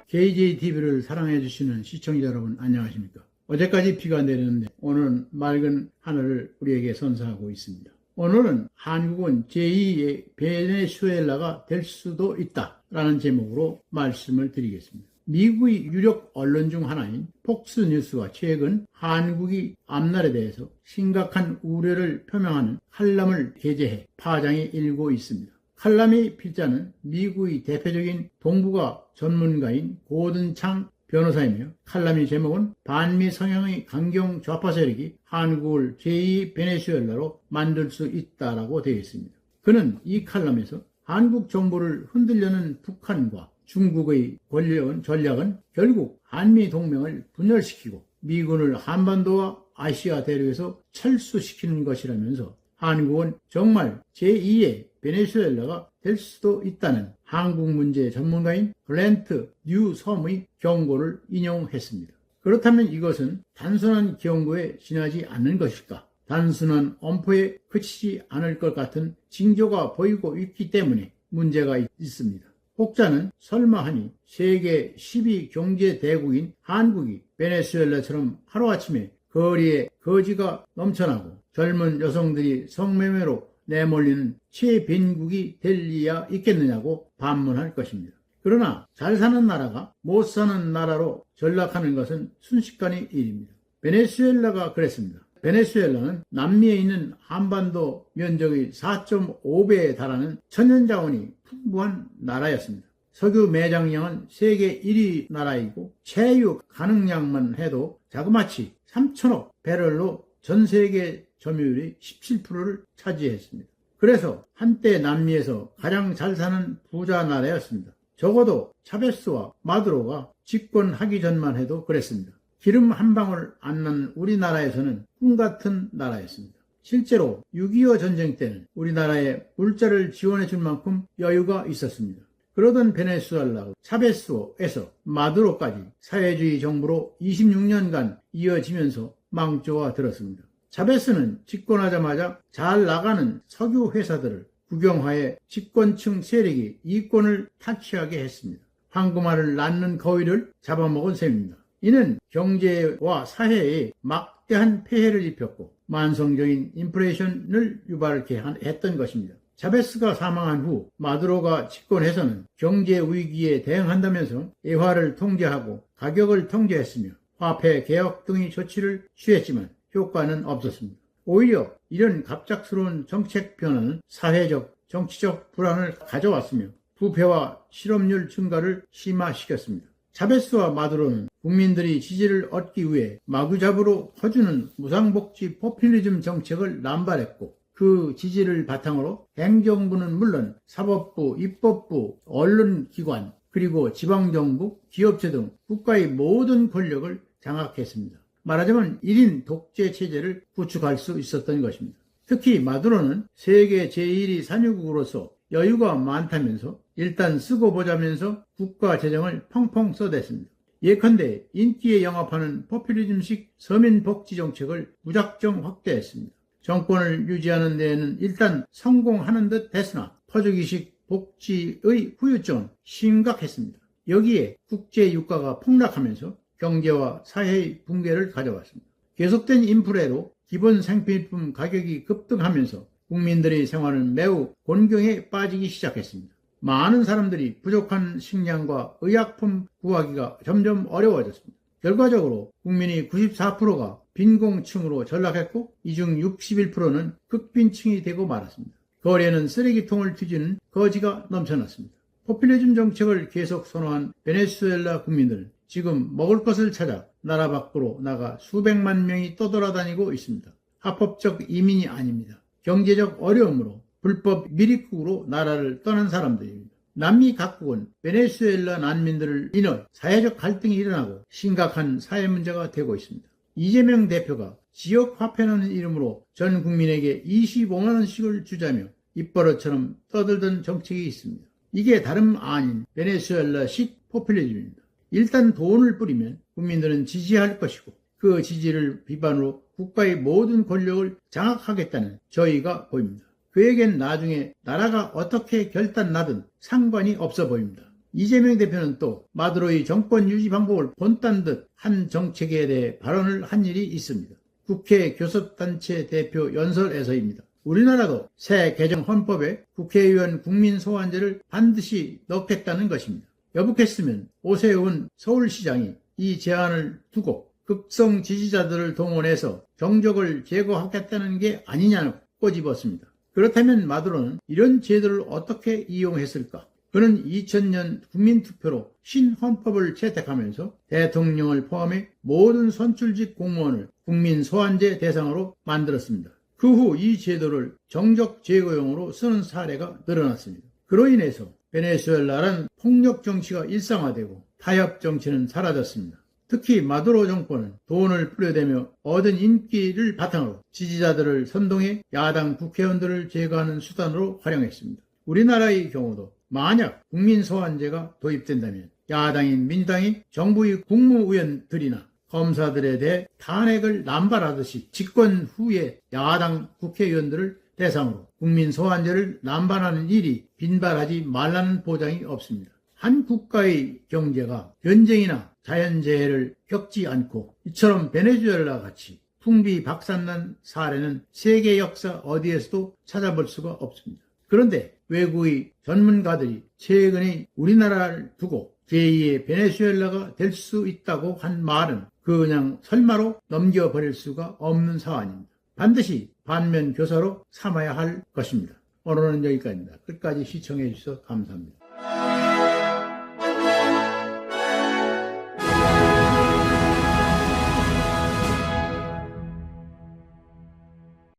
KJTV를 사랑해주시는 시청자 여러분 안녕하십니까. 어제까지 비가 내렸는데 오늘은 맑은 하늘을 우리에게 선사하고 있습니다. 오늘은 한국은 제2의 베네수엘라가 될 수도 있다 라는 제목으로 말씀을 드리겠습니다. 미국의 유력 언론 중 하나인 폭스뉴스가 최근 한국이 앞날에 대해서 심각한 우려를 표명하는 칼럼을 게재해 파장이 일고 있습니다. 칼럼의 필자는 미국의 대표적인 동북아 전문가인 고든 창 변호사이며 칼럼의 제목은 반미 성향의 강경 좌파 세력이 한국을 제2 베네수엘라로 만들 수 있다라고 되어 있습니다. 그는 이 칼럼에서 한국 정부를 흔들려는 북한과 중국의 권력은 전략은 결국 한미 동맹을 분열시키고 미군을 한반도와 아시아 대륙에서 철수시키는 것이라면서 한국은 정말 제2의 베네수엘라가 될 수도 있다는 한국 문제 전문가인 글랜트 뉴섬의 경고를 인용했습니다. 그렇다면 이것은 단순한 경고에 지나지 않는 것일까? 단순한 엄포에 그치지 않을 것 같은 징조가 보이고 있기 때문에 문제가 있습니다. 혹자는 설마하니 세계 10위 경제대국인 한국이 베네수엘라처럼 하루아침에 거리에 거지가 넘쳐나고 젊은 여성들이 성매매로 내몰리는 최빈국이 될 리야 있겠느냐고 반문할 것입니다. 그러나 잘 사는 나라가 못 사는 나라로 전락하는 것은 순식간의 일입니다. 베네수엘라가 그랬습니다. 베네수엘라는 남미에 있는 한반도 면적의 4.5배에 달하는 천연자원이 풍부한 나라였습니다. 석유 매장량은 세계 1위 나라이고 채유 가능량만 해도 자그마치 3천억 배럴로 전 세계 점유율이 17%를 차지했습니다. 그래서 한때 남미에서 가장 잘 사는 부자 나라였습니다. 적어도 차베스와 마두로가 집권하기 전만 해도 그랬습니다. 기름 한 방울 안 난 우리나라에서는 꿈같은 나라였습니다. 실제로 6.25 전쟁 때는 우리나라에 물자를 지원해 줄 만큼 여유가 있었습니다. 그러던 베네수엘라 차베스에서 마두로까지 사회주의 정부로 26년간 이어지면서 망조가 들었습니다. 차베스는 집권하자마자 잘 나가는 석유 회사들을 국영화해 집권층 세력이 이권을 타취하게 했습니다. 황금알을 낳는 거위를 잡아먹은 셈입니다. 이는 경제와 사회에 막대한 폐해를 입혔고 만성적인 인플레이션을 유발케 했던 것입니다. 차베스가 사망한 후 마두로가 집권해서는 경제 위기에 대응한다면서 애화를 통제하고 가격을 통제했으며 화폐 개혁 등의 조치를 취했지만 효과는 없었습니다. 오히려 이런 갑작스러운 정책 변화는 사회적, 정치적 불안을 가져왔으며 부패와 실업률 증가를 심화시켰습니다. 차베스와 마두로는 국민들이 지지를 얻기 위해 마구잡이로 퍼주는 무상복지 포퓰리즘 정책을 남발했고 그 지지를 바탕으로 행정부는 물론 사법부, 입법부, 언론기관, 그리고 지방정부, 기업체 등 국가의 모든 권력을 장악했습니다. 말하자면 1인 독재 체제를 구축할 수 있었던 것입니다. 특히 마두로는 세계 제1위 산유국으로서 여유가 많다면서 일단 쓰고 보자면서 국가 재정을 펑펑 써댔습니다. 예컨대 인기에 영합하는 포퓰리즘식 서민복지 정책을 무작정 확대했습니다. 정권을 유지하는 데에는 일단 성공하는 듯 했으나 퍼주기식 복지의 후유증은 심각했습니다. 여기에 국제 유가가 폭락하면서 경제와 사회의 붕괴를 가져왔습니다. 계속된 인플레로 기본 생필품 가격이 급등하면서 국민들의 생활은 매우 곤경에 빠지기 시작했습니다. 많은 사람들이 부족한 식량과 의약품 구하기가 점점 어려워졌습니다. 결과적으로 국민의 94%가 빈곤층으로 전락했고 이 중 61%는 극빈층이 되고 말았습니다. 거리에는 쓰레기통을 뒤지는 거지가 넘쳐났습니다. 포퓰리즘 정책을 계속 선호한 베네수엘라 국민들은 지금 먹을 것을 찾아 나라 밖으로 나가 수백만 명이 떠돌아다니고 있습니다. 합법적 이민이 아닙니다. 경제적 어려움으로 불법 미립국으로 나라를 떠난 사람들입니다. 남미 각국은 베네수엘라 난민들을 인해 사회적 갈등이 일어나고 심각한 사회 문제가 되고 있습니다. 이재명 대표가 지역화폐라는 이름으로 전 국민에게 25만 원씩을 주자며 입버릇처럼 떠들던 정책이 있습니다. 이게 다름 아닌 베네수엘라식 포퓰리즘입니다. 일단 돈을 뿌리면 국민들은 지지할 것이고 그 지지를 비판으로 국가의 모든 권력을 장악하겠다는 저희가 보입니다. 그에겐 나중에 나라가 어떻게 결단나든 상관이 없어 보입니다. 이재명 대표는 또 마두로의 정권 유지 방법을 본딴 듯 한 정책에 대해 발언을 한 일이 있습니다. 국회 교섭단체 대표 연설에서입니다. 우리나라도 새 개정 헌법에 국회의원 국민소환제를 반드시 넣겠다는 것입니다. 여북했으면 오세훈 서울시장이 이 제안을 두고 극성 지지자들을 동원해서 정적을 제거하겠다는 게 아니냐고 꼬집었습니다. 그렇다면 마두로는 이런 제도를 어떻게 이용했을까? 그는 2000년 국민투표로 신헌법을 채택하면서 대통령을 포함해 모든 선출직 공무원을 국민소환제 대상으로 만들었습니다. 그 후 이 제도를 정적 제거용으로 쓰는 사례가 늘어났습니다. 그로 인해서 베네수엘라란 폭력 정치가 일상화되고 타협 정치는 사라졌습니다. 특히 마두로 정권은 돈을 뿌려대며 얻은 인기를 바탕으로 지지자들을 선동해 야당 국회의원들을 제거하는 수단으로 활용했습니다. 우리나라의 경우도 만약 국민소환제가 도입된다면 야당인 민주당이 정부의 국무위원들이나 검사들에 대해 탄핵을 남발하듯이 집권 후에 야당 국회의원들을 대상으로 국민소환제를 남발하는 일이 빈발하지 말라는 보장이 없습니다. 한 국가의 경제가 전쟁이나 자연재해를 겪지 않고 이처럼 베네수엘라 같이 풍비박산난 사례는 세계 역사 어디에서도 찾아볼 수가 없습니다. 그런데 외국의 전문가들이 최근에 우리나라를 두고 제2의 베네수엘라가 될 수 있다고 한 말은 그냥 설마로 넘겨버릴 수가 없는 사안입니다. 반드시 반면 교사로 삼아야 할 것입니다. 오늘은 여기까지입니다. 끝까지 시청해 주셔서 감사합니다.